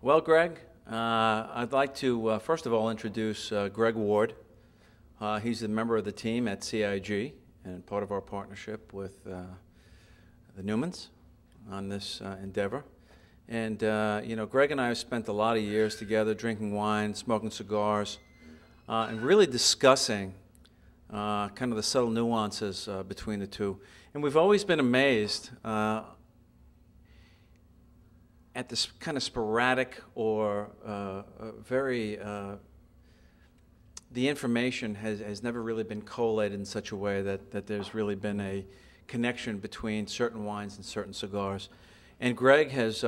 Well, Greg, I'd like to first of all introduce Greg Ward. He's a member of the team at CIG and part of our partnership with the Newmans on this endeavor. And you know, Greg and I have spent a lot of years together drinking wine, smoking cigars, and really discussing kind of the subtle nuances between the two. And we've always been amazed at this kind of sporadic or the information has never really been collated in such a way that there's really been a connection between certain wines and certain cigars. And Greg has,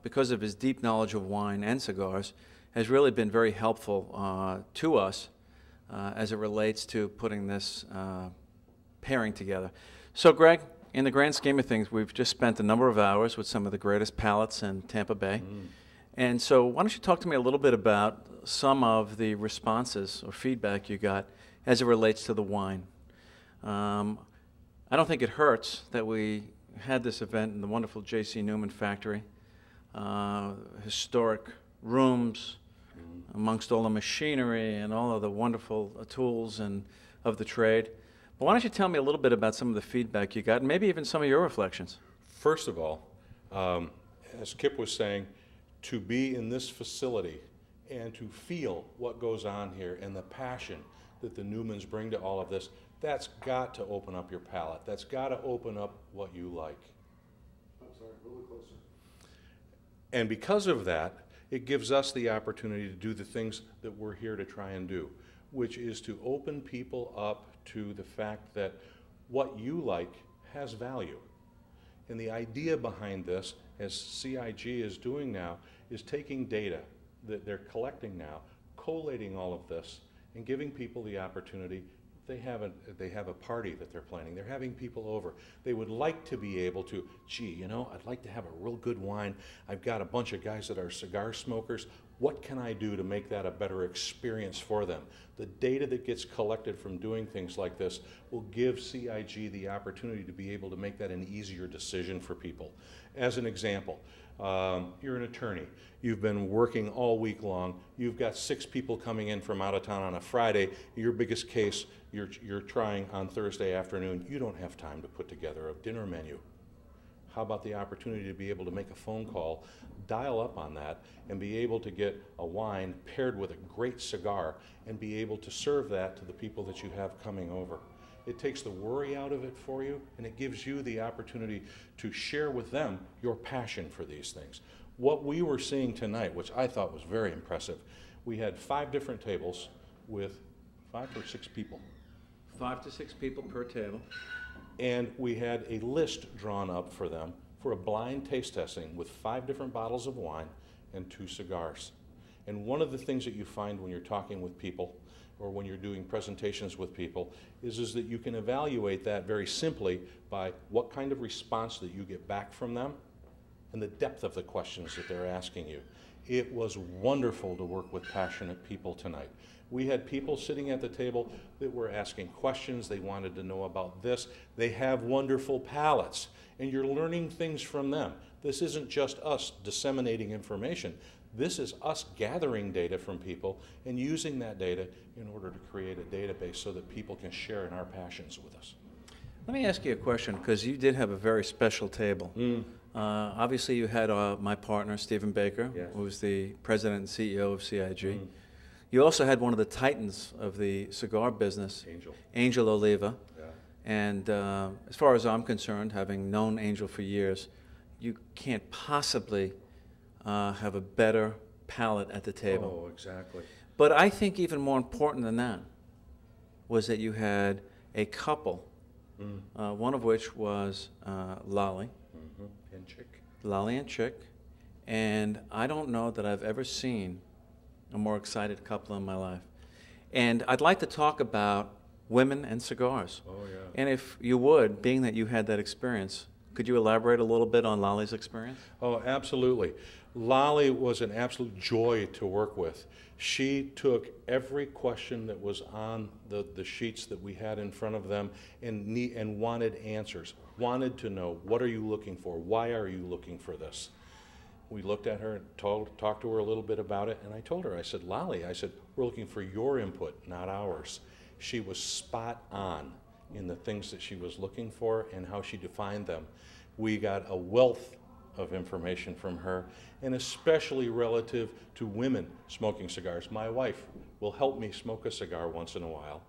because of his deep knowledge of wine and cigars, has really been very helpful to us as it relates to putting this pairing together. So Greg, in the grand scheme of things, we've just spent a number of hours with some of the greatest palates in Tampa Bay. And so why don't you talk to me a little bit about some of the responses or feedback you got as it relates to the wine. I don't think it hurts that we had this event in the wonderful J.C.Newman factory, historic rooms amongst all the machinery and all of the wonderful tools and of the trade. But why don't you tell me a little bit about some of the feedback you got and maybe even some of your reflections? First of all, as Kip was saying, to be in this facility and to feel what goes on here and the passion that the Newmans bring to all of this, that's got to open up your palate. That's got to open up what you like. I'm sorry, a little closer. And because of that, it gives us the opportunity to do the things that we're here to try and do, which is to open people up to the fact that what you like has value. And the idea behind this, as CIG is doing now, is taking data that they're collecting now, collating all of this, and giving people the opportunity. They have a party that they're planning. They're having people over. They would like to be able to, gee, you know, I'd like to have a real good wine. I've got a bunch of guys that are cigar smokers. What can I do to make that a better experience for them? The data that gets collected from doing things like this will give CIG the opportunity to be able to make that an easier decision for people. As an example, you're an attorney. You've been working all week long. You've got 6 people coming in from out of town on a Friday. Your biggest case, you're trying on Thursday afternoon. You don't have time to put together a dinner menu. How about the opportunity to be able to make a phone call, dial up on that, and be able to get a wine paired with a great cigar and be able to serve that to the people that you have coming over. It takes the worry out of it for you, and it gives you the opportunity to share with them your passion for these things. What we were seeing tonight, which I thought was very impressive, we had 5 different tables with 5 or 6 people. 5 to 6 people per table. And we had a list drawn up for them for a blind taste testing with 5 different bottles of wine and 2 cigars. And one of the things that you find when you're talking with people or when you're doing presentations with people is that you can evaluate that very simply by what kind of response that you get back from them and the depth of the questions that they're asking you. It was wonderful to work with passionate people tonight. We had people sitting at the table that were asking questions. They wanted to know about this. They have wonderful palates, and you're learning things from them. This isn't just us disseminating information. This is us gathering data from people and using that data in order to create a database so that people can share in our passions with us. Let me ask you a question, because you did have a very special table. Obviously, you had my partner, Stephen Baker, Yes. who was the president and CEO of CIG. You also had one of the titans of the cigar business, Angel Oliva. Yeah. And as far as I'm concerned, having known Angel for years, you can't possibly have a better palate at the table. Oh, exactly. But I think even more important than that was that you had a couple, one of which was Lolly. And Chick. Lolly and Chick. And I don't know that I've ever seen a more excited couple in my life. And I'd like to talk about women and cigars. Oh, yeah. And if you would, being that you had that experience, could you elaborate a little bit on Lolly's experience? Oh, absolutely. Lolly was an absolute joy to work with. She took every question that was on the sheets that we had in front of them and wanted answers, wanted to know, what are you looking for? Why are you looking for this? we looked at her and talked to her a little bit about it, and I told her, I said, Lolly, I said, we're looking for your input, not ours. She was spot on in the things that she was looking for and how she defined them. We got a wealth of information from her, and especially relative to women smoking cigars. My wife will help me smoke a cigar once in a while,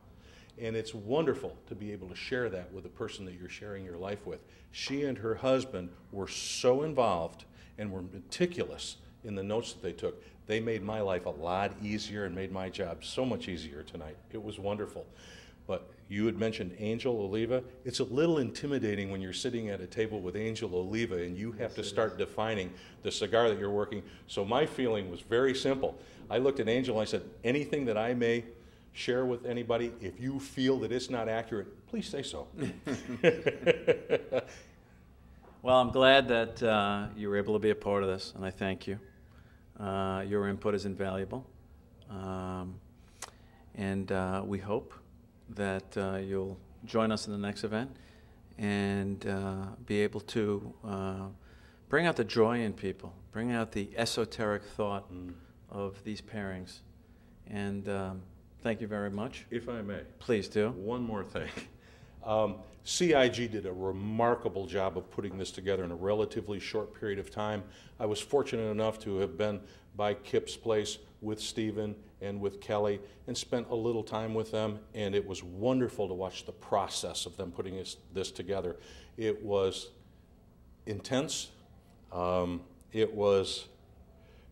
and it's wonderful to be able to share that with the person that you're sharing your life with. She and her husband were so involved and were meticulous in the notes that they took. They made my life a lot easier and made my job so much easier tonight. It was wonderful. But you had mentioned Angel Oliva. It's a little intimidating when you're sitting at a table with Angel Oliva and you have to start defining the cigar that you're working. So my feeling was very simple. I looked at Angel and I said, anything that I may share with anybody, if you feel that it's not accurate, please say so. Well, I'm glad that you were able to be a part of this, and I thank you. Your input is invaluable. And we hope that you'll join us in the next event and be able to bring out the joy in people, bring out the esoteric thought of these pairings. And thank you very much. If I may. Please do. One more thing. CIG did a remarkable job of putting this together in a relatively short period of time. I was fortunate enough to have been by Kip's place with Stephen and with Kelly and spent a little time with them, and it was wonderful to watch the process of them putting this together. It was intense. It was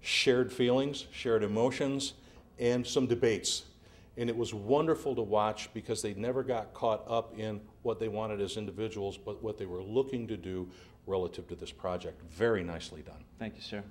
shared feelings, shared emotions, and some debates. And it was wonderful to watch because they never got caught up in what they wanted as individuals, but what they were looking to do relative to this project. Very nicely done. Thank you, sir.